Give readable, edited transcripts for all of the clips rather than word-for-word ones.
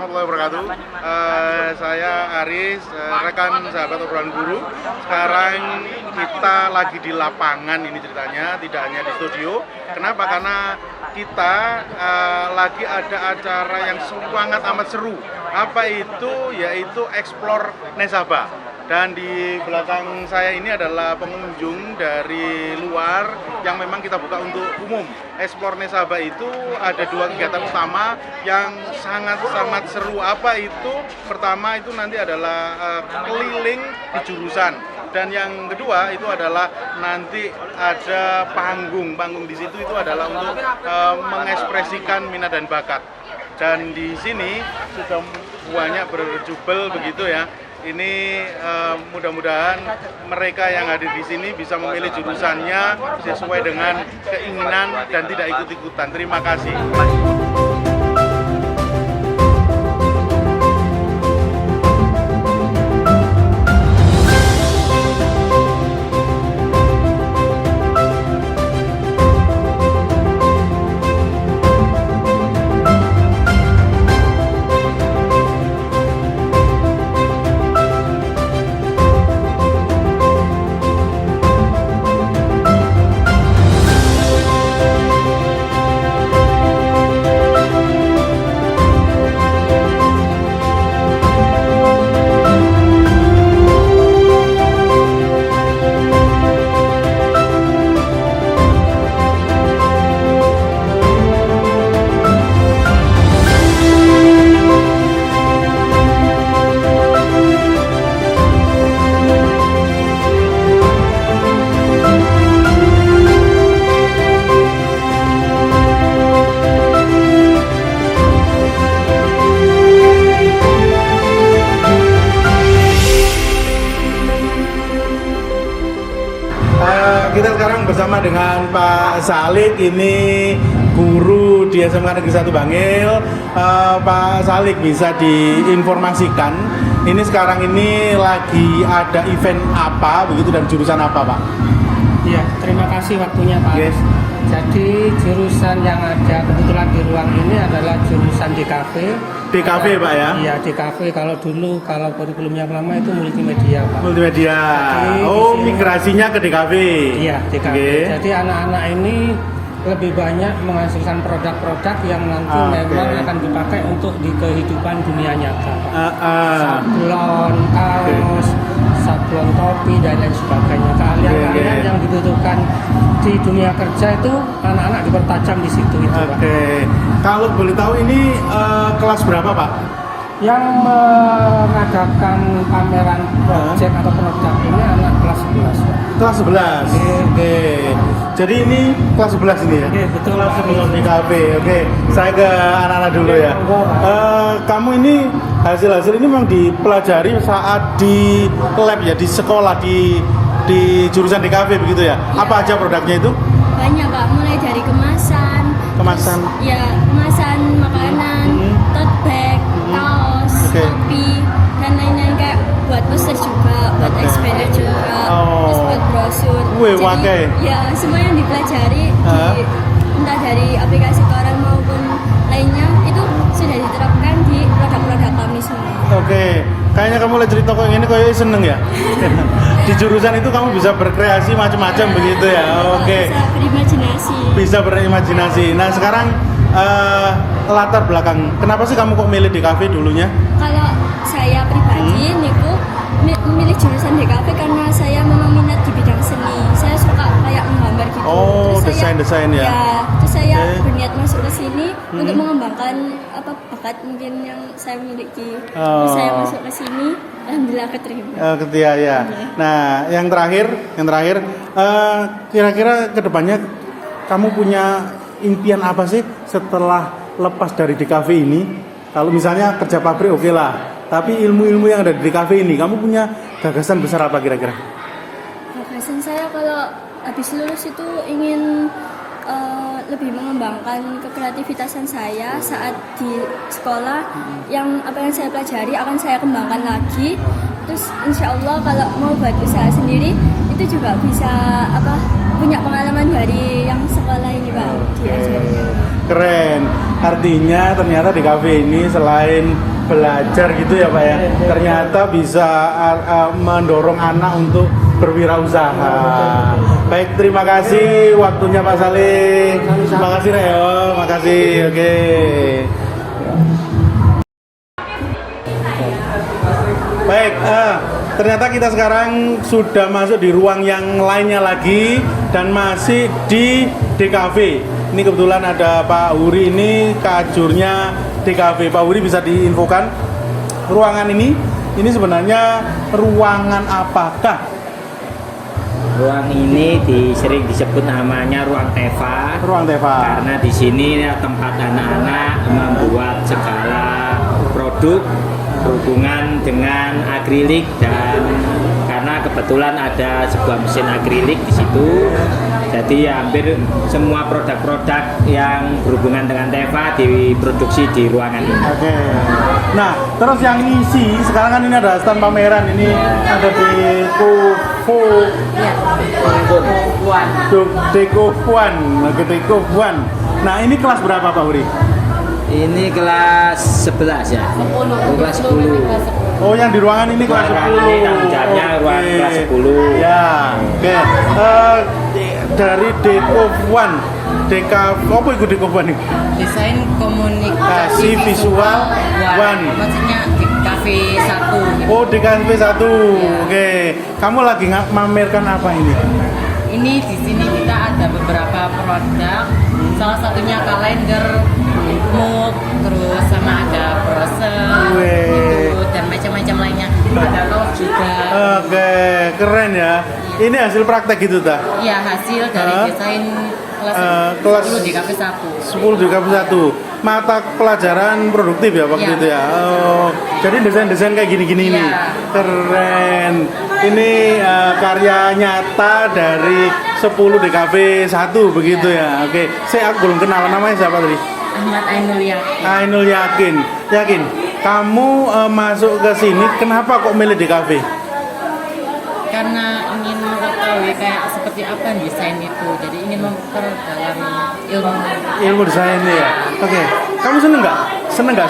warahmatullahi wabarakatuh. Saya Aris, rekan sahabat obrolan guru. Sekarang kita lagi di lapangan ini ceritanya, tidak hanya di studio. Kenapa? Karena kita lagi ada acara yang sangat amat seru. Apa itu? Yaitu Explore Nesaba. Dan di belakang saya ini adalah pengunjung dari luar yang memang kita buka untuk umum. Explore Nesaba itu ada dua kegiatan utama yang sangat seru. Apa itu? Pertama itu nanti adalah keliling di jurusan. Dan yang kedua itu adalah nanti ada panggung di situ itu adalah untuk mengekspresikan minat dan bakat. Dan di sini sudah banyak berjubel begitu ya. Ini mudah-mudahan mereka yang hadir di sini bisa memilih jurusannya sesuai dengan keinginan dan tidak ikut-ikutan. Terima kasih. Kita sekarang bersama dengan Pak Salik, ini guru di SMK Negeri 1 Bangil. Pak Salik, bisa diinformasikan ini sekarang ini lagi ada event apa begitu dan jurusan apa, Pak? Iya, terima kasih waktunya, Pak. Yes. Jadi jurusan yang ada kebetulan di ruang ini adalah jurusan DKV. DKV, Pak ya? Iya, DKV. Kalau kurikulum yang lama itu multimedia, Pak. Multimedia. Jadi, migrasinya ke DKV. Iya, DKV. Okay. Jadi anak-anak ini lebih banyak menghasilkan produk-produk yang nanti memang akan dipakai untuk di kehidupan dunia nyata, Pak. Sablon, kaos, sablon topi dan lain sebagainya. Keahlian-keahlian yang dibutuhkan di dunia kerja itu anak-anak dipertajam di situ itu, Pak. Kalau boleh tahu ini kelas berapa, Pak? Yang mengadakan pameran proyek atau produk ini anak kelas 11, Pak. Kelas 11. Oke. Jadi ini kelas 11 ini ya? Oke, betul. Kelas 11 di KP. Oke. Saya ke anak-anak dulu ya. Kamu ini hasil-hasil ini memang dipelajari saat di lab ya, di sekolah di jurusan DKV begitu ya? Iya. Apa aja produknya itu? Banyak, Pak, mulai dari kemasan, kemasan makanan, tote bag, kaos, topi, dan lain-lain, kayak buat poster juga, buat expander juga, terus buat brosur. Jadi ya semua yang dipelajari entah dari aplikasi Toran maupun lainnya itu sudah diterapkan di produk-produk kami semua. Kayaknya kamu lihat cerita kok ini kayaknya seneng ya. Di jurusan itu kamu bisa berkreasi macam-macam begitu ya. Bisa berimajinasi. Nah sekarang latar belakang, kenapa sih kamu kok milih DKV dulunya? Kalau saya pribadi niku memilih jurusan DKV karena saya memang minat di bidang seni. Saya suka kayak menggambar gitu. Desain ya. Terus saya berniat masuk ke sini untuk mengembangkan bakat mungkin yang saya miliki. Terus saya masuk ke sini, alhamdulillah keterima. Ya. Nah, yang terakhir, kira-kira kedepannya kamu punya impian apa sih setelah lepas dari DKV ini? Kalau misalnya kerja pabrik oke lah, tapi ilmu-ilmu yang ada di DKV ini, kamu punya gagasan besar apa kira-kira? Gagasan saya kalau habis lulus itu ingin lebih mengembangkan kekreativitasan saya saat di sekolah. Yang apa yang saya pelajari akan saya kembangkan lagi. Terus insya Allah kalau mau buat usaha sendiri itu juga bisa punya pengalaman dari yang sekolah ini, Pak. Keren. Artinya ternyata di kafe ini selain belajar gitu ya Pak ya. Ternyata bisa mendorong anak untuk berwirausaha. Baik, terima kasih waktunya Pak Saleh. Terima kasih Reo, makasih. Oke. Baik, ternyata kita sekarang sudah masuk di ruang yang lainnya lagi dan masih di DKV. Ini kebetulan ada Pak Huri, ini kajurnya DKV. Pak Huri bisa diinfokan ruangan ini sebenarnya ruangan apakah? Ruang ini sering disebut namanya ruang TEVA. Ruang TEVA. Karena di sini tempat anak-anak membuat segala produk berhubungan dengan akrilik, dan karena kebetulan ada sebuah mesin akrilik di situ, jadi hampir semua produk-produk yang berhubungan dengan TEVA diproduksi di ruangan ini. Oke. Nah, terus yang ngisi sekarang kan ini ada stand pameran ini, ada Deco Puan. Nah, ini kelas berapa Pak Huri? Ini kelas 11 ya. Kelas 10. Oh, yang di ruangan ini kelas 10. Ini tanggung jawabnya ruang kelas 10. Ya, oke. Dari Deco Puan, apa itu Deco Puan ini? Desain Kasih komunikasi visual One. Maksudnya di kafe 1 gitu. Oh, di KSP 1. Oke. Kamu lagi memamerkan apa ini? Ini di sini kita ada beberapa produk. Salah satunya kalender, mug, terus sama ada brosur gitu, dan macam-macam lainnya. Ada kaos juga. Oke, keren ya. Ini hasil praktek gitu ta? Iya, hasil dari desain kelas 10 di kafe 1. 10 di KSP 1. Mata pelajaran produktif ya waktu Ya. itu ya. Oh, jadi desain-desain kayak gini-gini ini. Ya. Keren. Ini karya nyata dari 10 DKV 1 begitu ya. Oke, aku belum kenal, namanya siapa tadi? Ahmad Ainul Yakin. Ainul Yakin. Kamu masuk ke sini kenapa kok milih DKV? Karena ingin mengetahui kayak seperti apa desain itu, jadi ingin memperdalam Ilmu desain ya. Oke. Kamu seneng nggak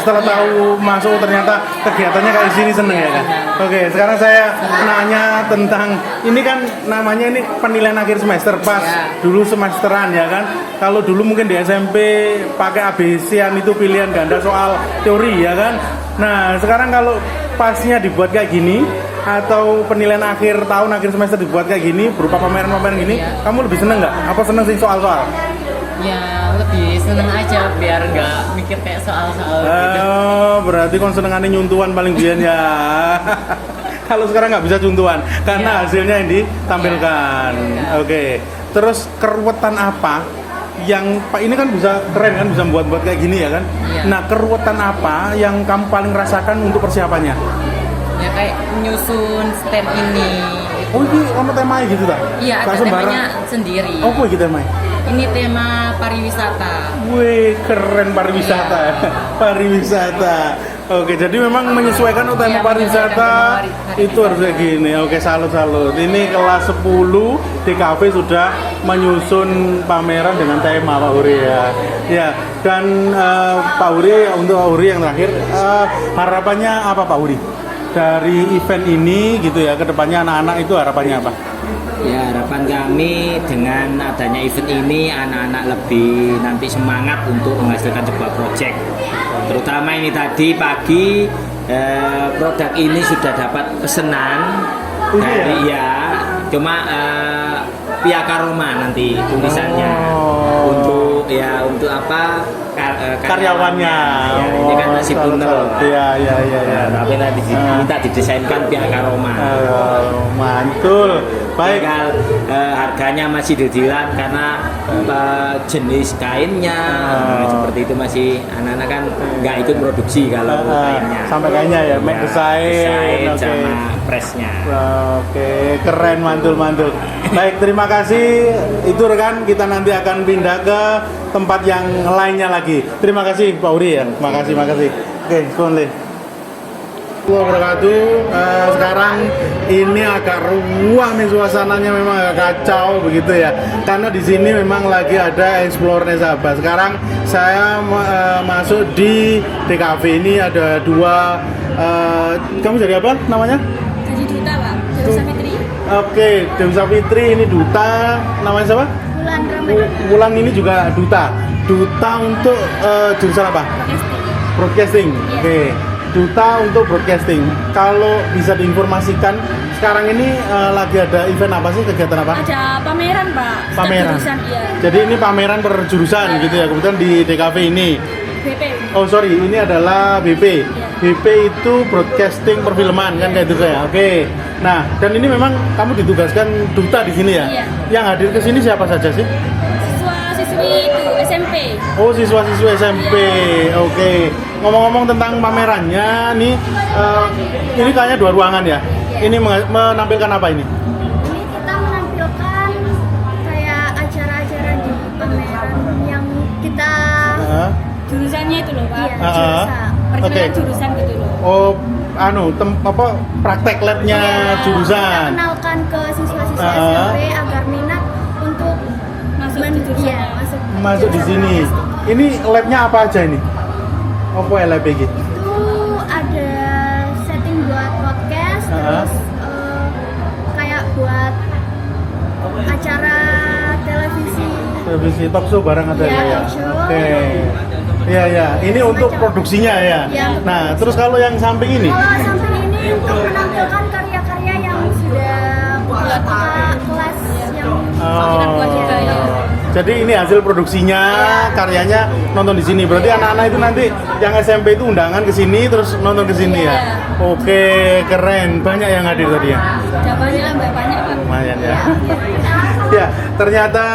setelah tahu masuk ternyata kegiatannya kayak sini, seneng ya kan? Oke, sekarang saya nanya tentang ini kan namanya ini penilaian akhir semester pas dulu semesteran ya kan. Kalau dulu mungkin di SMP pakai ABC-an itu pilihan ganda soal teori ya kan. Nah, sekarang kalau pasnya dibuat kayak gini atau penilaian akhir tahun akhir semester dibuat kayak gini berupa pameran-pameran gini, kamu lebih seneng nggak? Apa seneng sih soal-soal? Ya lebih seneng aja biar nggak mikir kayak soal-soal gitu. Berarti kon senengannya nyuntuan paling biyen ya. Kalau sekarang nggak bisa nyuntuan karena hasilnya yang ditampilkan. Oke. Terus keruwetan apa yang Pak ini kan bisa keren kan, bisa buat kayak gini ya kan? Nah, keruwetan apa yang kamu paling rasakan untuk persiapannya? Ya kayak nyusun stand ini. Oh, ini ono temanya gitu tak? Iya, ada temanya sendiri. Oh, gitu temanya? Ini tema pariwisata. Wih, keren pariwisata. Pariwisata. Oke, jadi memang menyesuaikan tema pariwisata itu harus kayak gini. Oke, salut. Ini kelas 10 di kafe sudah menyusun pameran dengan tema Pak Huri ya. Ya, dan Pak Huri, untuk Pak Huri yang terakhir, harapannya apa Pak Huri? Dari event ini gitu ya, kedepannya anak-anak itu harapannya apa? Ya, harapan kami dengan adanya event ini anak-anak lebih nanti semangat untuk menghasilkan sebuah proyek. Terutama ini tadi pagi produk ini sudah dapat pesanan dari cuma Pia Karoma nanti tulisannya untuk apa karyawannya. Ya, ini kan masih tunnel. Iya. Tapi nanti minta didesainkan Pia Karoma. Mantul. Baik. Harganya masih deal-dealan karena jenis kainnya seperti itu masih anak-anak kan nggak ikut produksi kalau kainnya. Sampai kainnya ya, make desain sama pressnya. Oke, keren, mantul. Baik, terima kasih. Itu rekan, kita nanti akan pindah ke tempat yang lainnya lagi. Terima kasih Pak Uri ya. Makasih. Oke, boleh. Wabarakatuh. Sekarang ini agak ruang nih suasananya, memang agak kacau begitu ya. Karena di sini memang lagi ada Explore Nesaba. Sekarang saya masuk di DKV. Ini ada dua. Kamu jadi apa namanya? Jadi duta Pak, Dewi Savitri. Oke, Dewi Savitri ini duta. Namanya siapa? Wulan Ramadan. Wulan ini juga duta. Duta untuk jurusan apa? Broadcasting. Oke. Duta untuk broadcasting. Kalau bisa diinformasikan, sekarang ini lagi ada event apa sih, kegiatan apa? Ada pameran Pak. Pameran. Jurusan, iya. Jadi ini pameran per jurusan gitu ya. Kebetulan di DKV ini. BP. Oh sorry, ini adalah BP. BP itu broadcasting perfilman kan kayak gitu ya. Oke. Nah, dan ini memang kamu ditugaskan duta di sini ya. Iya. Yang hadir ke sini siapa saja sih? Siswa-siswi itu SMP. Oh, siswa-siswa SMP. Oke. Ngomong-ngomong tentang pamerannya, nih ini kayaknya dua ruangan ya. Ini menampilkan apa ini? Ini kita menampilkan kayak acara-acara di pameran yang kita jurusannya itu loh Pak. Iya, jurusan. Perkenalan jurusan gitu loh. Oh, praktek labnya jurusan. Kita kenalkan ke siswa-siswa SMP agar minat untuk masuk di jurusan. Masuk di sini. Ini labnya apa aja ini? Apa ya lab gitu? Itu ada setting buat podcast, terus kayak buat acara televisi talk show bareng ada ya. Oke. Iya ya, ini untuk produksinya ya. Nah, terus kalau yang samping ini? Kalau samping ini untuk menampilkan karya-karya yang sudah buat kelas yang kita buat juga ya. Jadi ini hasil produksinya, karyanya nonton di sini. Berarti anak-anak itu nanti yang SMP itu undangan ke sini terus nonton ke sini ya. Oke, keren. Banyak yang hadir tadi ya. Sudah banyak Pak. Lumayan ya. Ya, ternyata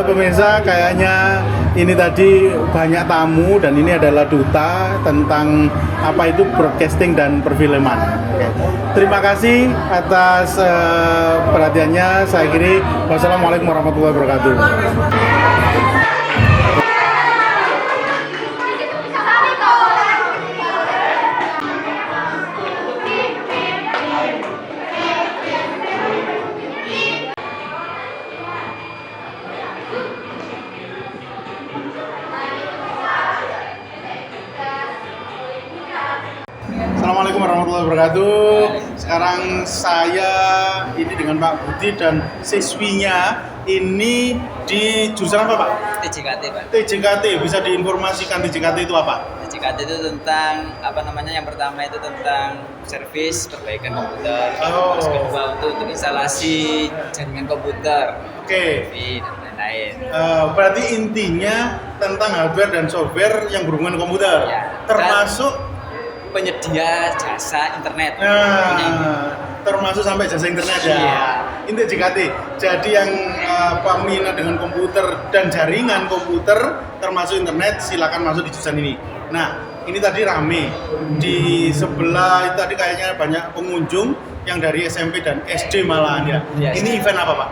pemirsa kayaknya ini tadi banyak tamu dan ini adalah duta tentang apa itu broadcasting dan perfilman. Oke. Terima kasih atas perhatiannya. Saya akhiri. Wassalamualaikum warahmatullahi wabarakatuh. Assalamualaikum warahmatullahi wabarakatuh. Sekarang saya ini dengan Pak Budi dan siswinya ini di jurusan apa Pak? TJKT Pak. TJKT, bisa diinformasikan TJKT itu apa? TJKT itu tentang apa namanya, yang pertama itu tentang servis perbaikan komputer. Terus kedua untuk instalasi jaringan komputer. Oke. Dan lain-lain. Berarti intinya tentang hardware dan software yang berhubungan dengan komputer. Ya. Termasuk penyedia jasa internet. Termasuk sampai jasa internet ya. Iya. Ini JKT. Jadi yang peminat dengan komputer dan jaringan komputer termasuk internet silakan masuk di jurusan ini. Nah, ini tadi rame. Di sebelah itu tadi kayaknya banyak pengunjung yang dari SMP dan SD malahan ya. Yes. Ini event apa, Pak?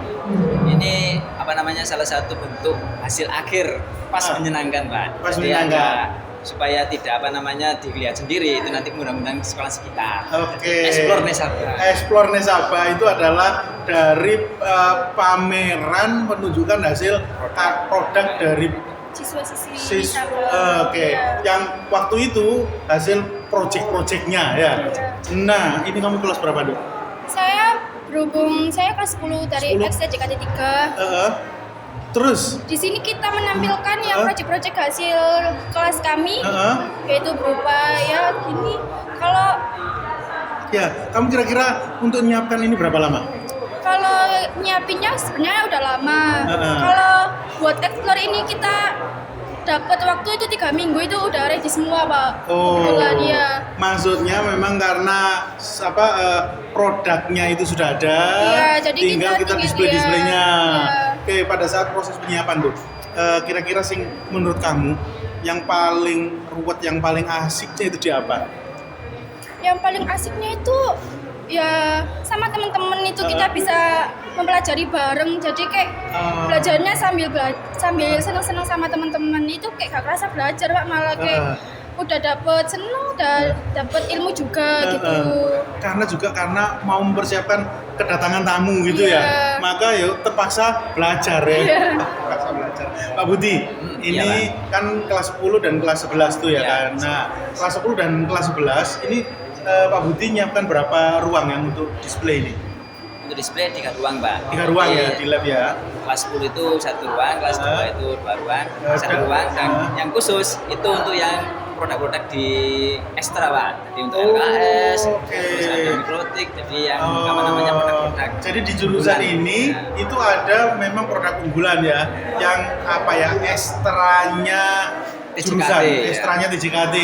Ini apa namanya, salah satu bentuk hasil akhir pas menyenangkan Pak. Pas Jadi menyenangkan. supaya tidak apa namanya dilihat sendiri, itu nanti mudah-mudahan sekolah sekitar. Oke. Explore Nesaba. Explore Nesaba itu adalah dari pameran menunjukkan hasil produk dari siswa-siswi Oke. Yang waktu itu hasil project-projectnya ya. Nah, ini kamu kelas berapa, Dok? Saya berhubung saya kelas 10 dari XTJKT 3. Terus Di sini kita menampilkan yang proyek-proyek hasil kelas kami, yaitu berupa ya gini. Kalau ya, kamu kira-kira untuk menyiapkan ini berapa lama? kalau nyiapinnya sebenarnya udah lama. Kalau buat explore ini kita dapat waktu itu 3 minggu, itu udah ready semua Pak. Kebetulan ya. Maksudnya memang karena produknya itu sudah ada, jadi tinggal kita displaynya. Ya. Oke, pada saat proses penyiapan tuh, kira-kira sing menurut kamu yang paling ruwet, yang paling asiknya itu di apa? Yang paling asiknya itu ya sama teman-teman itu kita bisa mempelajari bareng, jadi kayak belajarnya sambil seneng-seneng sama teman-teman, itu kayak gak kerasa belajar Pak, malah kayak udah dapet seneng, udah dapet ilmu juga gitu. Karena mau mempersiapkan kedatangan tamu gitu Iya. ya, maka ya terpaksa belajar ya. Iya. Terpaksa belajar. Pak Budi, ini iya, kan kelas 10 dan kelas 11 tuh ya Iya. kan. Nah, kelas 10 dan kelas 11 ini Pak Budi nyiapkan berapa ruang yang untuk display ini? Untuk display 3 ruang, Pak. 3 ruang ya Jadi, di lab ya. kelas 10 itu 1 ruang, kelas 2 itu 2 ruang, 1 ruang, dan yang khusus itu untuk yang produk-produk di ekstra, Pak. Jadi untuk LKS, oke. terus ada mikrotik, jadi yang apa namanya produk-produk. Jadi di jurusan unggulan. ini Nah, itu ada memang produk unggulan ya, yang apa ya, ekstranya jurusan, TJKT, ekstranya TJKT.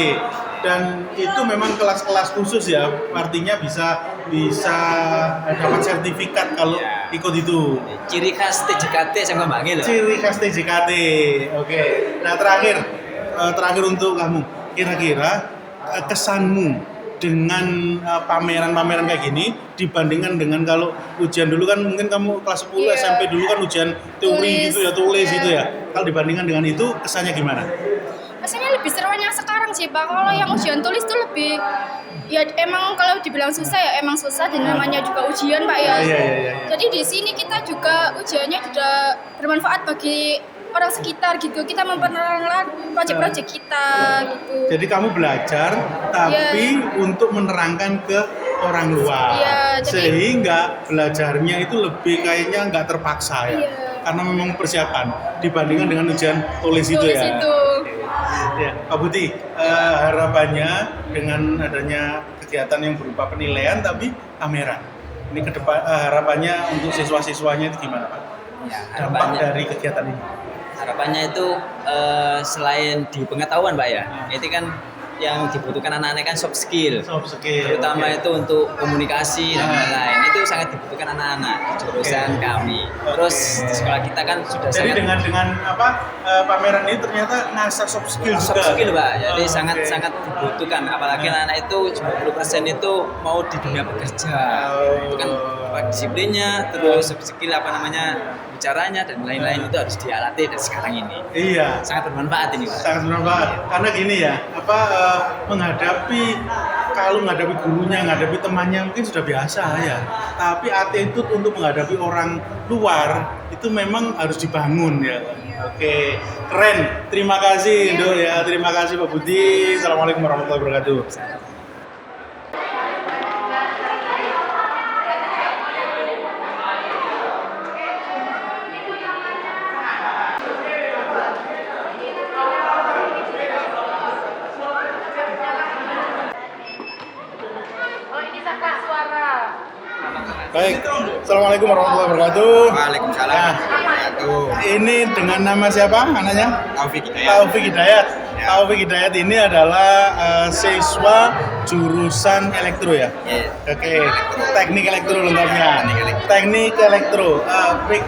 Dan itu memang kelas-kelas khusus ya, artinya bisa dapat sertifikat kalau Ya. ikut itu. ciri khas TJKT sama Bangil loh. Ciri khas TJKT. Oke. Nah, terakhir untuk kamu, kira-kira kesanmu dengan pameran-pameran kayak gini dibandingkan dengan kalau ujian dulu kan mungkin kamu kelas 10 Iya. SMP dulu kan ujian teori Tulis. gitu ya, tulis Iya. gitu ya. Kalau dibandingkan dengan itu kesannya gimana? Rasanya lebih seru yang sekarang sih Pak. Kalau yang ujian tulis tuh lebih, ya emang kalau dibilang susah ya emang susah, dan namanya juga ujian Pak ya. Iya. Jadi di sini kita juga ujiannya juga bermanfaat bagi orang sekitar gitu. Kita memperkenalkan proyek-proyek kita gitu. Jadi kamu belajar tapi untuk menerangkan ke orang luar. Iya, jadi- Sehingga belajarnya itu lebih kayaknya nggak terpaksa ya. Iya. Karena memang persiapan dibandingkan dengan ujian tulis itu Tulis ya. itu. Ya, Pak Budi, harapannya dengan adanya kegiatan yang berupa penilaian tapi pameran. Ini ke depan harapannya untuk siswa-siswanya itu gimana, Pak? Ya, Dampak dari kegiatan ini. harapannya itu selain di pengetahuan, Pak ya, itu kan yang dibutuhkan anak-anak kan soft skill, Soft skill. terutama oke. itu untuk komunikasi dan lain-lain. Itu sangat dibutuhkan anak-anak di jurusan Oke. kami. Terus Oke. di sekolah kita kan sudah Jadi sangat dengan pameran ini ternyata ngasah soft skill juga. soft skill, Pak. Jadi Oke. sangat dibutuhkan. Apalagi anak-anak itu 90% itu mau di dunia bekerja. Itu kan disiplinnya, terus soft skill bicaranya dan lain-lain itu harus dilatih dari sekarang ini. Iya. Sangat bermanfaat ini, Pak. Sangat bermanfaat. Karena gini ya, kalau menghadapi gurunya, menghadapi temannya mungkin sudah biasa ya. Tapi attitude untuk menghadapi orang luar itu memang harus dibangun ya. Oke, keren. Terima kasih, Dok ya. Terima kasih Pak Budi. Assalamualaikum warahmatullahi wabarakatuh. Baik, Assalamualaikum warahmatullahi wabarakatuh. Waalaikumsalam. Nah, ini dengan nama siapa anaknya? Taufik Hidayat. Taufik Hidayat. Ya. Taufik Hidayat ini adalah siswa jurusan elektro ya. Iya. Oke, teknik elektro lengkapnya. Teknik elektro. Teknik elektro. Fik,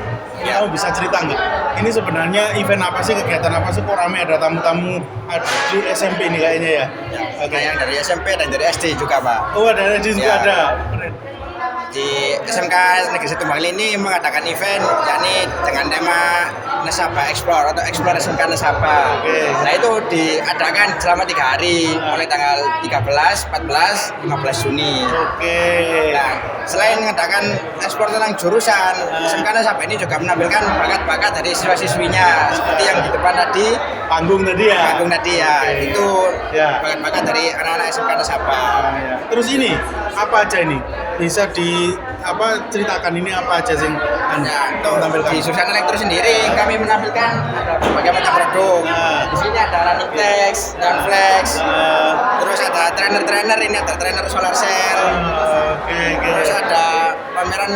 Ya. kamu bisa cerita nggak? Ini sebenarnya event apa sih, kegiatan apa sih? Kok ramai ada tamu-tamu di SMP ini kayaknya ya? Oke. Nah, yang dari SMP dan dari SD juga, Pak. Oh, ada di juga Ya. ada. Keren. Di SMK Negeri 1 Bangil ini mengadakan event yakni dengan tema Nasabah Explore atau Explore SMK Nasabah. Oke. Nah, itu diadakan selama 3 hari mulai tanggal 13, 14, 15 Juni. Oke. Nah, selain mengadakan ekspor tentang jurusan, SMK Nasabah ini juga menampilkan bakat-bakat dari siswa-siswinya seperti yang di depan tadi, Panggung tadi ya. panggung tadi ya. Oke. Itu Ya. bakat-bakat dari anak-anak SMK Nasabah. Ah, ya. Terus ini apa aja ini? Bisa ceritakan ini apa aja sih? Nah, untuk di jurusan elektro sendiri kami menampilkan ada berbagai macam produk. Nah. Di sini ada running text, downflex, terus ada trainer ini ada trainer solar cell. Oke. Terus ada pameran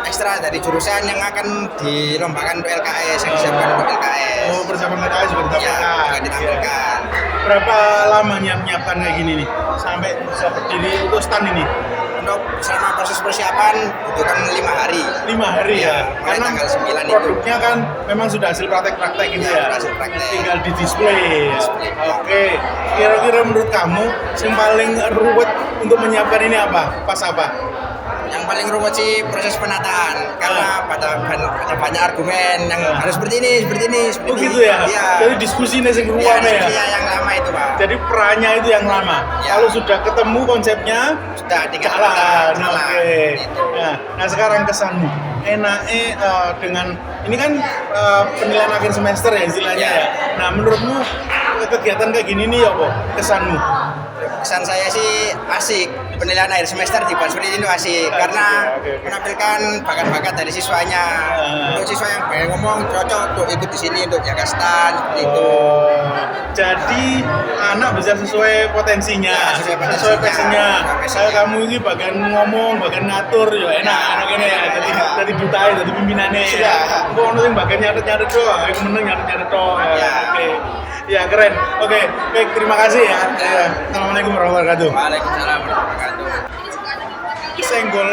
ekstra dari jurusan yang akan dilombakan untuk LKS yang disiapkan untuk LKS. Oh, persiapan KKS juga Ya, ditampilkan. juga ditampilkan. Berapa lama menyiapkan kayak gini nih? Sampai bisa berdiri untuk stand ini? Untuk selama proses persiapan butuhkan 5 hari. 5 hari ya? Mulai Karena tanggal 9 itu. produknya kan memang sudah hasil praktek-praktek gitu Ya, ya? hasil praktek. Tinggal di display. Display. Oke. Kira-kira menurut kamu yang paling ruwet untuk menyiapkan ini apa? Pas apa? Yang paling rumit sih proses penataan karena ada banyak argumen yang harus seperti ini, seperti Oh ini. gitu ya? Iya. Jadi diskusi nih yang Iya, ruwet ya? diskusi yang lama itu Pak. Jadi perannya itu yang lama. Ya. Kalau sudah ketemu konsepnya, Sudah tinggal jalan. jalan. Oke. Gitu. Nah sekarang kesanmu, enaknya dengan ini kan penilaian akhir semester ya istilahnya Ya. ya. Nah menurutmu kegiatan kayak gini nih ya kok kesanmu? Kesan saya sih asik, penilaian akhir semester di Ban seperti ini asik karena Oke. menampilkan bakat-bakat dari siswanya. Untuk siswa yang pengen ngomong cocok untuk ikut di sini untuk jaga stand seperti itu. Jadi anak bisa sesuai potensinya, Ya, sesuai potensinya. sesuai passionnya. Sesuai passionnya. Saya kamu ini bagian ngomong, bagian ngatur, ya enak ini ya. Jadi duta, jadi pimpinannya. Sudah. Kok ono sing bagian nyatet doang, aku meneng nyatet doang. Ya. Oke. Ya keren. Oke, terima kasih ya. Assalamualaikum warahmatullahi wabarakatuh. Waalaikumsalam warahmatullahi wabarakatuh. Senggol.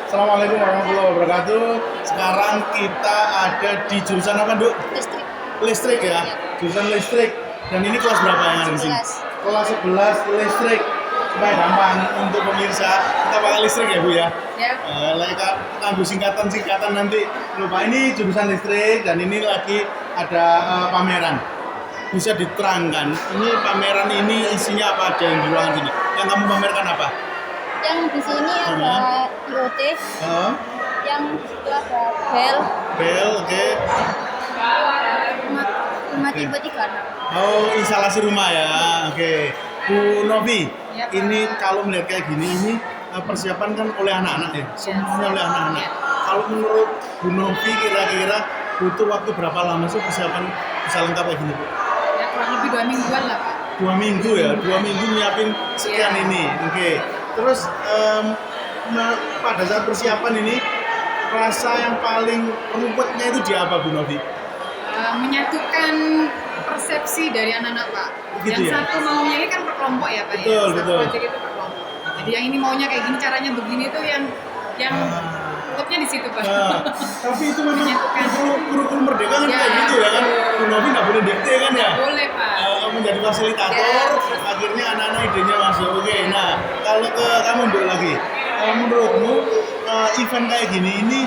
Assalamualaikum warahmatullahi wabarakatuh. Sekarang kita ada di jurusan apa, Duk? Listrik. Listrik ya. Jurusan listrik. Dan ini kelas berapa yang ada di sini? 11. Kelas 11 listrik. Supaya gampang untuk pemirsa, kita pakai listrik ya, Bu ya. Ya. Tangguh singkatan nanti lupa. Ini jurusan listrik dan ini lagi ada pameran. Bisa diterangkan, ini pameran ini isinya apa aja yang di ruangan sini? Yang kamu pamerkan apa? Yang di sini ada IoT, yang itu ada Bel, oke. rumah tipe 36. Oh, instalasi rumah ya, oke. Bu Novi, ini kalau melihat kayak gini, ini persiapan kan oleh anak-anak ya? Semuanya oleh anak-anak. Kalau menurut Bu Novi kira-kira butuh waktu berapa lama sih persiapan bisa lengkap kayak gini, Bu? Ya kurang lebih 2 mingguan lah Pak. 2 minggu ya, 2 minggu nyiapin sekian ini, oke. Terus pada saat persiapan ini, rasa yang paling ruwetnya itu di apa, Bu Novi? Menyatukan persepsi dari anak-anak Pak. Gitu yang ya? satu maunya ini kan per kelompok ya Pak. Betul, Satu betul. project itu per kelompok. Jadi yang ini maunya kayak gini, caranya begini tuh yang ruwetnya di situ Pak. Tapi itu memang Menyatukan. kurikulum merdeka kan Ya. kayak gitu ya kan? Bu Novi nggak boleh dikte kan ya? Boleh Pak. Menjadi fasilitator, Ya. akhirnya anak-anak idenya masuk. Oke, nah kalau ke kamu Mbak lagi, menurutmu event kayak gini ini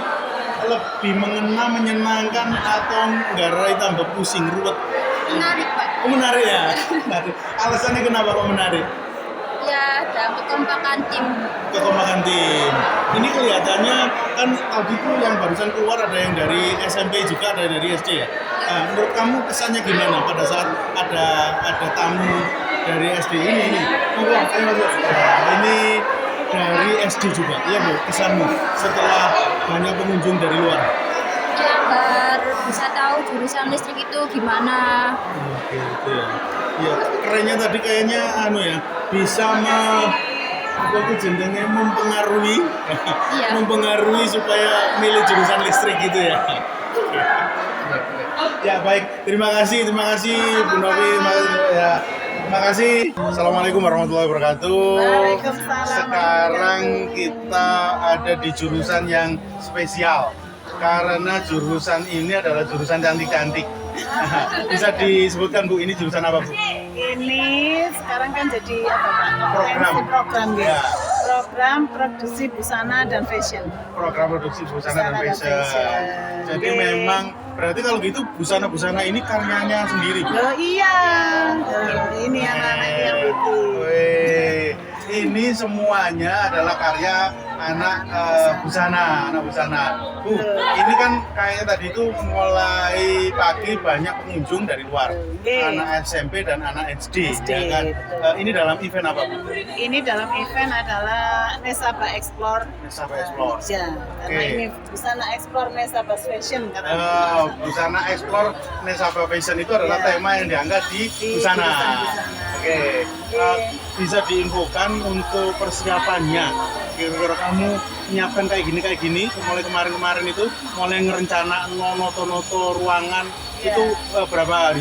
lebih mengena, menyenangkan atau nggak tambah pusing, ruwet? Menarik Pak. Oh, menarik ya? Menarik. Alasannya kenapa kok menarik? Ya, ada kekompakan tim. Kekompakan tim. Ini kelihatannya kan tadi tuh yang barusan keluar ada yang dari SMP juga, ada dari SD ya. Nah, menurut kamu kesannya gimana pada saat ada tamu dari SD ini? Ayo masuk. Nah, ini dari SD juga, iya Bu. Kesanmu setelah banyak pengunjung dari luar. Ya, agar bisa tahu jurusan listrik itu gimana. Oke, gitu ya. Ya, kerennya tadi kayaknya ya, bisa apa itu jenengnya mempengaruhi Iya. mempengaruhi supaya milih jurusan listrik gitu ya. Ya baik, terima kasih Bu Novi, terima kasih. Assalamualaikum warahmatullahi wabarakatuh. Sekarang kita ada di jurusan yang spesial karena jurusan ini adalah jurusan cantik-cantik. Bisa disebutkan Bu, ini jurusan apa Bu? Ini sekarang kan jadi apa Pak? Program. Program ya. Ya. Program produksi busana dan fashion. Program produksi busana dan Busana dan fashion. fashion. Jadi Oke. memang berarti kalau gitu busana-busana ini karyanya sendiri. Bu? Oh iya, ini anak-anak yang bikin. Wih, ini semuanya adalah karya anak busana. Bu, ini kan kayaknya tadi itu mulai pagi banyak pengunjung dari luar, Oke. anak SMP dan anak SD, SD, ya kan? betul. Ini dalam event apa Bu? Ini dalam event adalah Nesaba Explore. Nesaba Explore. Ya, karena Oke. ini busana Explore Nesaba Fashion karena Busana Explore Nesaba Fashion itu adalah Ya. tema yang diangkat di Di busana. busana. Oke, bisa diinfokan untuk persiapannya. Kira-kira kamu menyiapkan kayak gini, mulai kemarin itu, mulai ngerencana noto ruangan itu berapa hari?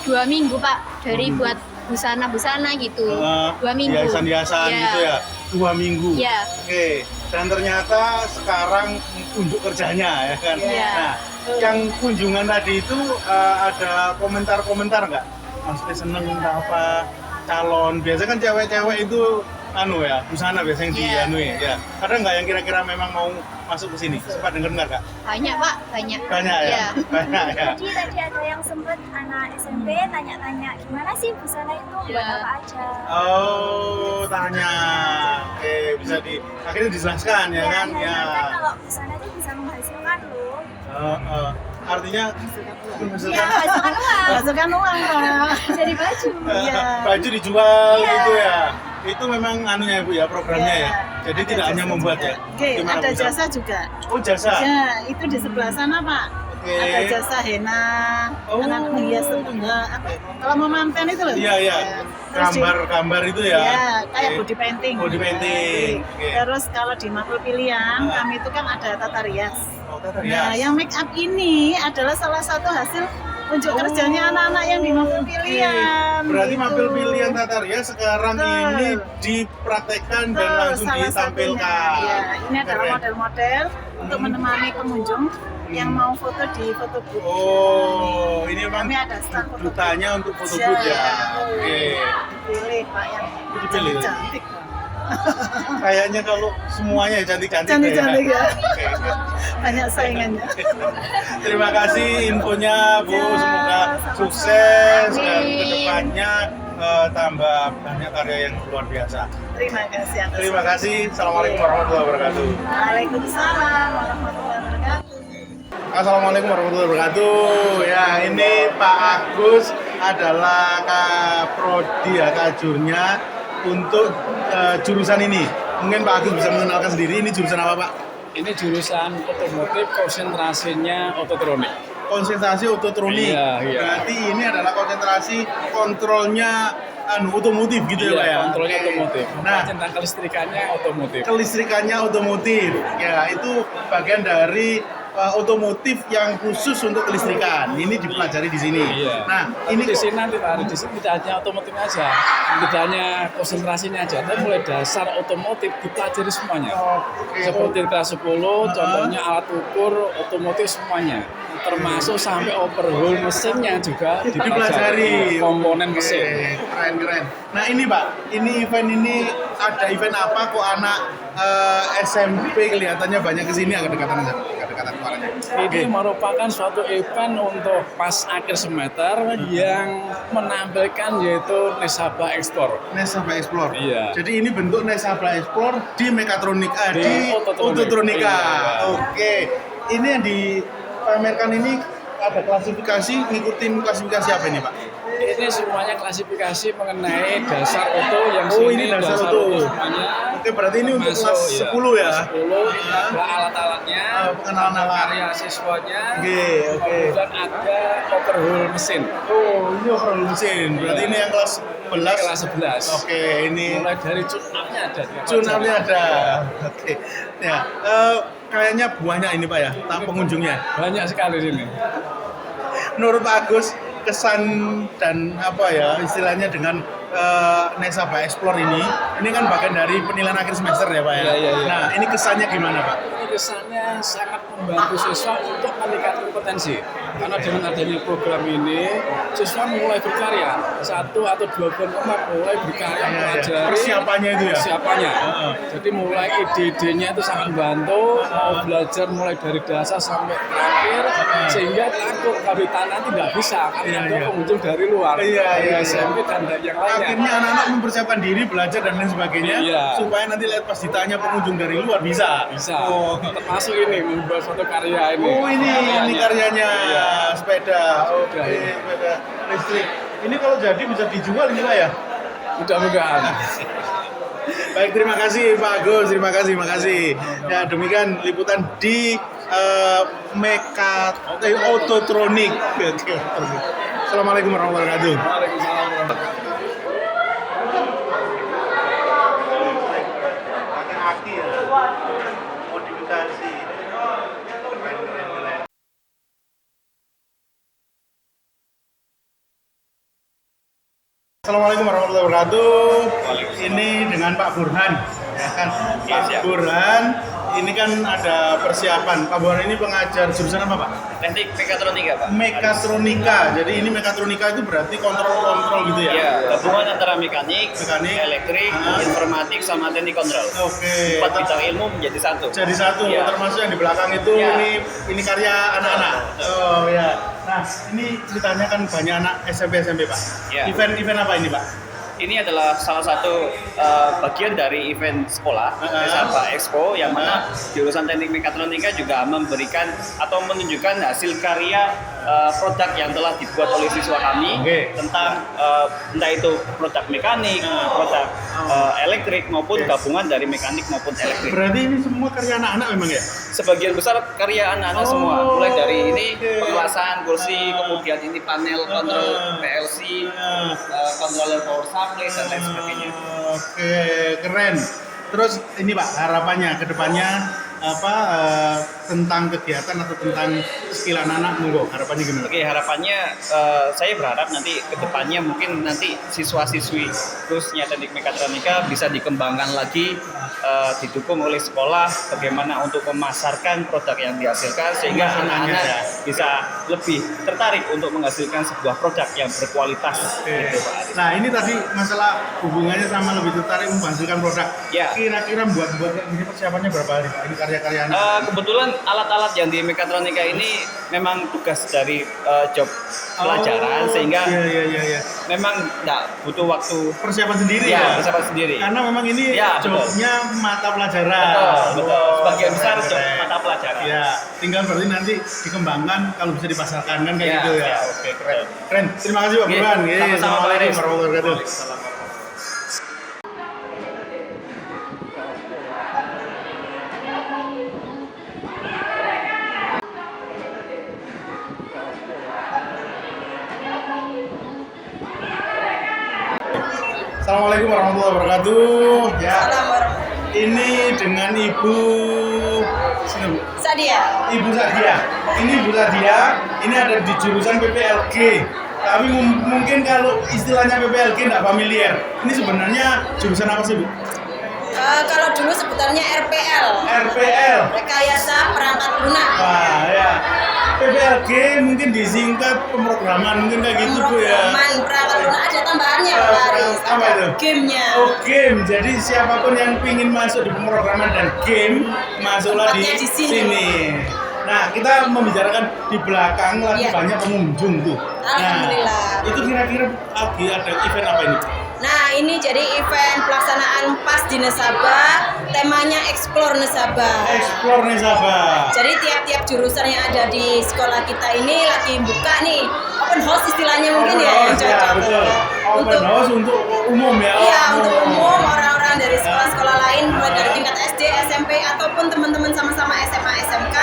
2 minggu Pak, dari buat busana-busana gitu. 2 minggu. Hiasan-hiasan Ya. gitu ya, 2 minggu. Ya. Oke, dan ternyata sekarang unjuk kerjanya ya kan. Iya. Nah, yang kunjungan tadi itu ada komentar-komentar nggak? Maksudnya seneng entah apa calon. Biasanya kan cewek-cewek itu anu ya, busana biasanya di anu ya. Ada nggak yang kira-kira memang mau masuk ke sini? Sempat dengar nggak Kak? Banyak Pak, banyak. Banyak ya? Iya. Banyak ya? Jadi tadi ada yang sempat anak SMP tanya-tanya gimana sih busana itu buat apa aja. Oh, tanya. Oke, bisa akhirnya dijelaskan ya kan? Ya. Kan kalau busana itu bisa menghasilkan loh. Artinya Iya, menghasilkan menghasilkan uang Masukkan uang Pak. dari baju. Iya. baju dijual Iya. gitu ya. Itu memang anunya Bu ya, programnya ya. Jadi Ada tidak hanya jasa membuat juga. ya. Oke, Gimana, ada Bu? jasa juga. Oh, jasa. Ya, itu di sebelah sana Pak. Oke. Ada jasa henna, Oh. anak menghias enggak apa? Kalau mau manten itu loh. Iya, iya. Terus di- Gambar itu ya. Ya, kayak Oke. body painting. Body painting. Oke. Terus kalau di makhluk pilihan, kami itu kan ada tata rias. Oh, tata Nah, rias. yang make up ini adalah salah satu hasil unjuk kerjanya anak-anak yang di makhluk pilihan. Berarti gitu. mobil pilihan tata rias sekarang Betul. ini dipraktekkan dan Betul, langsung salah ditampilkan. satunya. Ya, ini adalah Keren. model-model untuk menemani pengunjung yang mau foto di foto booth. Oh, ini memang Kami ada stand foto dutanya untuk foto Ya. booth ya. Oke. Pilih Pak yang Dipilih. cantik. Kayaknya kalau semuanya cantik-cantik. Cantik-cantik ya. Oke, oke. Banyak saingannya. Terima kasih infonya Bu, Ya, semoga sama-sama. sukses dan Amin. kedepannya tambah banyak karya yang luar biasa. Terima kasih atas Terima kasih. Assalamualaikum warahmatullahi wabarakatuh. Waalaikumsalam warahmatullahi wabarakatuh. Assalamualaikum warahmatullahi wabarakatuh. Ya, ini Pak Agus adalah Prodi ya, Kajurnya untuk jurusan ini. Mungkin Pak Agus bisa mengenalkan sendiri, ini jurusan apa Pak? Ini jurusan otomotif, konsentrasinya ototronik. Konsentrasi ototronik. Iya, iya. Berarti ini adalah konsentrasi kontrolnya otomotif gitu ya Pak ya? Kontrolnya Oke. otomotif. Nah, Tentang kelistrikannya otomotif. kelistrikannya otomotif. Ya, itu bagian dari otomotif yang khusus untuk kelistrikan. Ini dipelajari di sini. Iya. Nah, Ini ini di sini nanti Pak, di sini tidak hanya otomotif aja, tidak hanya konsentrasinya aja, tapi mulai dasar otomotif dipelajari semuanya. Oke. Seperti kelas 10, contohnya alat ukur otomotif semuanya, termasuk sampai overhaul mesinnya juga dipelajari. komponen Oke, mesin. keren. Nah ini Pak, ini event ini ada event apa kok anak SMP kelihatannya banyak kesini agak dekatan aja, agak dekatan suaranya. Ini merupakan suatu event untuk pas akhir semester yang menampilkan yaitu Nesaba Explore. Nesaba Explore. Iya. Jadi ini bentuk Nesaba Explore di mekatronika, Di di ototronik. ototronika. Iya. Oke. Ini yang dipamerkan ini ada klasifikasi, ngikutin klasifikasi apa ini Pak? Ini semuanya klasifikasi mengenai dasar auto yang Oh, sini ini dasar auto. semuanya. Oke, berarti ini untuk Masuk, kelas iya. 10 ya? 10 ini ada alat-alatnya, pengenalan alat. karya siswanya, Oke. kemudian ada overhaul mesin. Oh, ini overall mesin. Berarti ini yang kelas 11. Kelas 11. Oke, ini Mulai dari tune-up-nya ada. jurnalnya ada. Oke. Ya, kayaknya banyak ini Pak ya, pengunjungnya. Banyak sekali di sini. Menurut Pak Agus, kesan dan apa ya istilahnya dengan Nesaba Explore ini kan bagian dari penilaian akhir semester ya Pak ya. Iya, iya, iya. Nah, ini kesannya gimana Pak? Ini kesannya sangat membantu siswa untuk meningkatkan kompetensi. Karena dengan adanya program ini, siswa mulai berkarya. 1 atau 2 bulan kemudian mulai berkarya, Iya, iya. mempelajari Persiapannya itu ya? Persiapannya. Heeh. Jadi mulai ide-idenya itu sangat membantu, mau belajar mulai dari dasar sampai terakhir, sehingga takut kalau di tanah tidak bisa, karena Iya, ada iya. pengunjung dari luar, Iya, dari iya, iya. SMP dan dari yang lainnya. Akhirnya anak-anak mempersiapkan diri, belajar dan lain sebagainya, Iya. supaya nanti lihat pas ditanya pengunjung dari luar bisa. Bisa. Oh, Termasuk ini membuat suatu karya ini. oh ini karyanya Iya. sepeda. Oke, iya. sepeda listrik. Ini kalau jadi bisa dijual ini Pak ya? Mudah-mudahan. Baik, terima kasih Pak Agus, terima kasih. Ya, demikian liputan di Ototronik. Assalamualaikum warahmatullahi wabarakatuh. Waalaikumsalam. Pakai aki ya, modifikasi. Assalamualaikum warahmatullahi wabarakatuh. Ini dengan Pak Burhan, ya kan? Pak Burhan ini kan ada persiapan. Pak Bohan ini pengajar jurusan apa, Pak? Teknik mekatronika, Pak. Mekatronika. Jadi ini mekatronika itu berarti kontrol gitu ya? Iya, gabungan antara mekanik, elektrik, informatik, sama teknik kontrol. Oke. 4 bidang ilmu menjadi satu. Jadi satu, Ya. termasuk yang di belakang itu ini karya anak-anak. Oh ya. Nah, ini ceritanya kan banyak anak SMP Pak. Ya. Event apa ini, Pak? Ini adalah salah satu bagian dari event sekolah, Nesaba Expo, yang mana jurusan teknik mekatronika juga memberikan atau menunjukkan hasil karya produk yang telah dibuat oleh siswa kami tentang entah itu produk mekanik, produk elektrik maupun gabungan dari mekanik maupun elektrik. Berarti ini semua karya anak-anak memang ya? Sebagian besar karya anak-anak semua, mulai dari ini penguasaan kursi, kemudian ini panel kontrol PLC, controller power supply dan lain sebagainya. Oke, keren. Terus ini Pak, harapannya ke depannya tentang kegiatan atau tentang skill anak-anak, monggo harapannya gimana? Oke, harapannya saya berharap nanti ke depannya mungkin nanti siswa-siswi khususnya teknik mekatronika bisa dikembangkan lagi, didukung oleh sekolah bagaimana untuk memasarkan produk yang dihasilkan sehingga anak-anak bisa lebih tertarik untuk menghasilkan sebuah produk yang berkualitas. Gitu, Pak. Nah, ini tadi masalah hubungannya sama lebih tertarik menghasilkan produk. Ya. Kira-kira buat ini persiapannya berapa hari, Pak? Ini karya-karya anak. Kebetulan alat-alat yang di mekatronika ini memang tugas dari job pelajaran sehingga memang nggak butuh waktu persiapan sendiri persiapan sendiri. Karena memang ini jobnya mata pelajaran. Betul. Sebagian besar job mata pelajaran. Ya, tinggal berarti nanti dikembangkan kalau bisa dipasarkan kan kayak gitu ya. Oke, keren. Terima kasih Pak Burhan. Sama-sama Pak Aris. Warahmatullahi wabarakatuh. Assalamualaikum warahmatullahi wabarakatuh. Ya. Ini dengan Ibu Sadia. Ibu Sadia. Ini Ibu Sadia. Ini ada di jurusan PPLG. Tapi mungkin kalau istilahnya PPLG tidak familiar. Ini sebenarnya jurusan apa sih, Bu? Kalau dulu sebutannya RPL. RPL. Rekayasa Perangkat Lunak. Wah, ya. PPLG mungkin disingkat pemrograman, mungkin kayak gitu Bu ya. Pemrograman perangkat lunak ada tambahannya Pak Aris. Apa itu? Gamenya. Oh, game. Jadi siapapun yang ingin masuk di pemrograman dan game, masuklah di sini. Nah, kita membicarakan di belakang lagi banyak pengunjung tuh. Alhamdulillah. Nah, itu kira-kira lagi ada event apa ini? Nah, ini jadi event pelaksanaan PAS di Nesaba, temanya Explore Nesaba. Explore Nesaba. Jadi tiap-tiap jurusan yang ada di sekolah kita ini lagi buka nih open house istilahnya mungkin yang cocok. Ya, betul. Open house untuk umum ya. Iya, untuk umum orang-orang dari sekolah-sekolah lain mulai dari tingkat SD, SMP ataupun teman-teman sama-sama SMA, SMK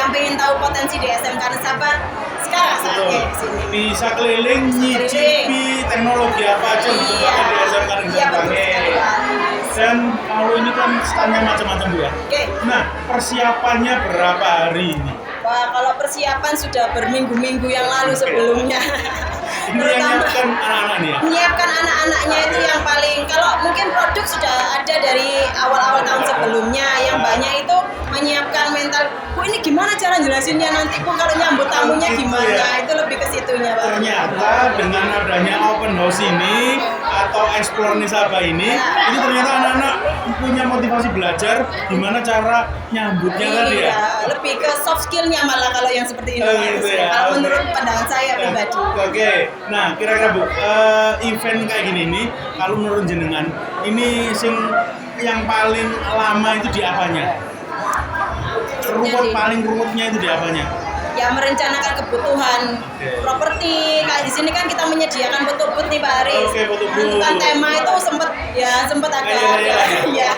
yang pengen tahu potensi di SMK Nesaba. Sekarang saatnya di sini. Bisa keliling nyicipi teknologi apa aja yang dipakai di SMK Nesaba. Dan kalau ini kan standnya macam-macam Bu ya. Nah, persiapannya berapa hari ini? Wah, kalau persiapan sudah berminggu-minggu yang lalu sebelumnya. Ini yang menyiapkan anak-anak nih ya? Menyiapkan anak-anaknya itu yang paling, kalau mungkin produk sudah ada dari awal-awal tahun sebelumnya. Yang banyak itu menyiapkan mental, Bu ini gimana cara jelasinnya nanti Bu kalau nyambut tamunya gimana, itu lebih ke situnya Pak. Ternyata dengan adanya open house ini atau Explore Nesaba ini ternyata anak-anak punya motivasi belajar gimana cara nyambutnya tadi ya? Lebih ke soft skill-nya malah kalau yang seperti ini. Gitu ya. Kalau menurut pandangan saya pribadi. Oke, nah kira-kira Bu, event kayak gini nih, kalau menurut jenengan, ini yang paling lama itu di apanya? Paling rumitnya itu di apanya? Ya merencanakan kebutuhan properti. Kayak di sini kan kita menyediakan booth nih Pak Aris. Menentukan tema itu sempat agak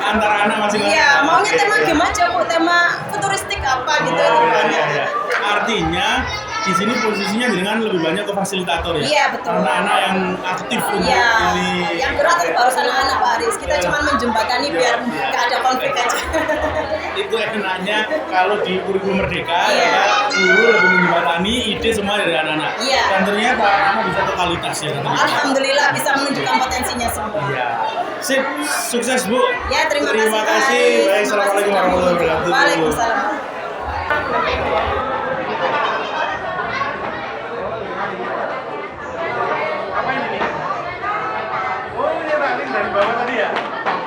antara anak masing-masing. Iya, maunya tema game aja Bu, tema futuristik apa gitu. Artinya di sini posisinya dengan lebih banyak ke fasilitator ya. Iya, betul. Anak-anak yang aktif untuk Iya, ini. yang berat baru anak-anak Pak Aris. Kita cuma menjembatani biar nggak ada konflik aja. Itu enaknya kalau di kurikulum Merdeka ya, guru lebih menjembatani ide semua dari anak-anak. Iya. Dan ternyata anak bisa totalitas ya. Alhamdulillah bisa menunjukkan potensinya semua. Iya. Sip, sukses Bu. Ya, terima kasih. Terima Pak kasih. Aris. Baik, assalamualaikum warahmatullahi wabarakatuh. Waalaikumsalam. Apa ini nih? Oh, ini tadi dari bawah tadi ya?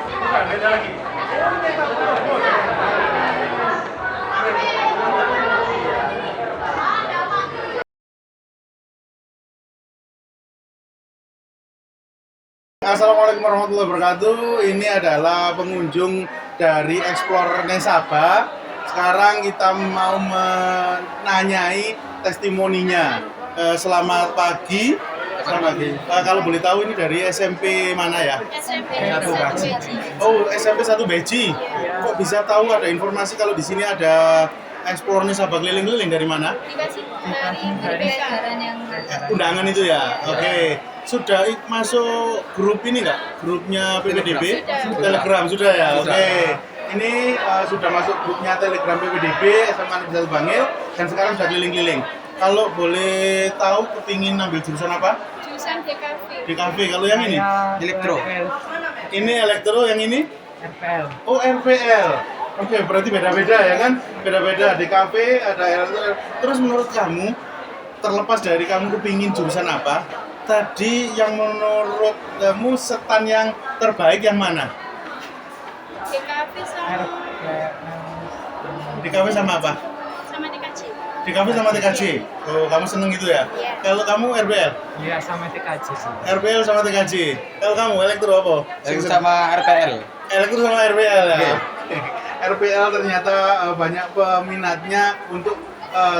Bukan, beda lagi. Oh, ini Assalamualaikum warahmatullahi wabarakatuh. Ini adalah pengunjung dari Explore Nesaba. Sekarang kita mau menanyai testimoninya. Selamat pagi. Selamat pagi. Kalau boleh tahu ini dari SMP mana ya? SMP 1 Beji. Oh, SMP 1 Beji. Kok bisa tahu ada informasi kalau di sini ada Explore Nesaba keliling-keliling dari mana? Dikasih dari negara yang Undangan itu ya? Oke. Sudah masuk grup ini nggak? Grupnya PPDB? Sudah. Telegram sudah ya? Oke. Ini sudah masuk grupnya Telegram PPDB SMA Negeri 1 Bangil dan sekarang sudah keliling-keliling. Kalau boleh tahu kepingin ambil jurusan apa? jurusan DKV. DKV. Kalau yang ini? Elektro. Ini elektro, yang ini? RPL. Oh, RPL. Oke, berarti beda-beda ya kan? Beda-beda. DKV ada elektro. Terus menurut kamu, terlepas dari kamu kepingin jurusan apa, tadi yang menurut kamu setan yang terbaik yang mana? DKV sama DKV sama apa? TKJ. DKV sama TKJ. Oh, kamu seneng gitu ya? Iya. Kalau kamu RPL? Iya, sama TKJ sih. RPL sama TKJ. Kalau kamu elektro apa? Sama RPL. Elektro sama RPL ya. RPL ternyata banyak peminatnya untuk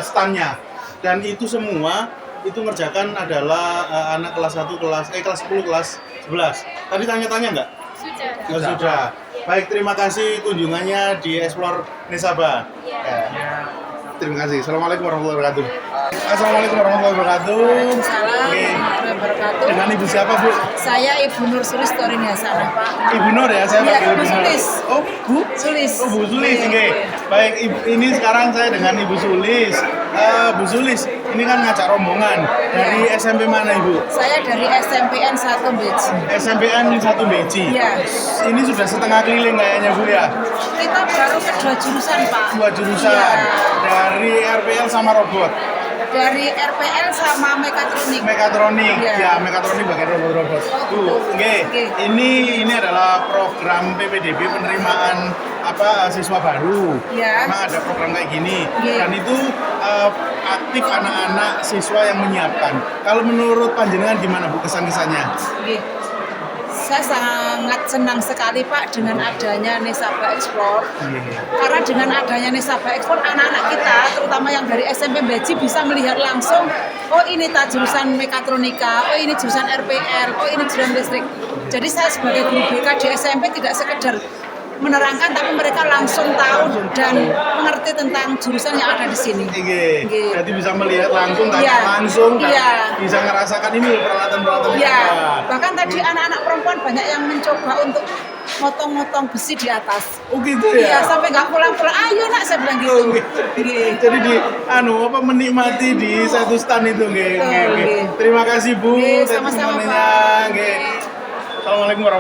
stand-nya. Dan itu semua itu ngerjakan adalah anak kelas 1, kelas 10, kelas 11. Tadi tanya-tanya nggak? Sudah. Oh, sudah. Baik, terima kasih kunjungannya di Explore Nesaba. Iya. Ya. Terima kasih. Assalamualaikum warahmatullahi wabarakatuh. Assalamualaikum warahmatullahi wabarakatuh. Waalaikumsalam Oke. warahmatullahi wabarakatuh. Dengan Ibu siapa, Bu? Saya Ibu Nur Sulis Torin Hasanah, Pak. Ibu Nur ya, saya Iya, panggil Ibu Ibu Nur. Sulis. Oh, Bu? Sulis. Oh, Bu Sulis, Iya. oke. Baik, ini sekarang saya dengan Ibu Sulis. Bu Sulis, ini kan ngajak rombongan. Dari SMP mana, Ibu? Saya dari SMPN 1 Beji. SMPN 1 Beji. Iya. Ini sudah setengah keliling kayaknya, Bu ya? Kita baru ke 2 jurusan, Pak. 2 jurusan. Iya. Dari RPL sama robot. Dari RPL sama mekatronik. Mekatronik, Iya. ya mekatronik bagian robot-robot. Oke. Ini adalah program PPDB penerimaan siswa baru. Iya. Memang ada program kayak gini. Iya. Dan itu aktif anak-anak siswa yang menyiapkan. Kalau menurut panjenengan gimana Bu kesan-kesannya? Oke. Saya sangat senang sekali Pak dengan adanya Nesaba Explore. Karena dengan adanya Nesaba Explore, anak-anak kita, terutama yang dari SMP Beji, bisa melihat langsung, oh ini tak jurusan mekatronika, oh ini jurusan RPL, oh ini jurusan listrik. Jadi saya sebagai guru BK di SMP tidak sekedar menerangkan, tapi mereka langsung tahu dan mengerti tentang jurusan yang ada di sini. Oke. Oke. Jadi bisa melihat langsung, tanya Iya. langsung, dan Iya. bisa ngerasakan ini loh peralatan-peralatan yang Ya, ada. bahkan tadi anak-anak perempuan banyak yang mencoba untuk motong-motong besi di atas. Oh gitu Iya, ya? sampai nggak pulang-pulang. Ayo nak, saya bilang gitu. Nggih. Jadi menikmati di satu stand itu, nggih. Betul, nggih. Terima kasih Bu, Nggih, sama-sama, testimoninya, Pak. nggih. Assalamualaikum warahmatullahi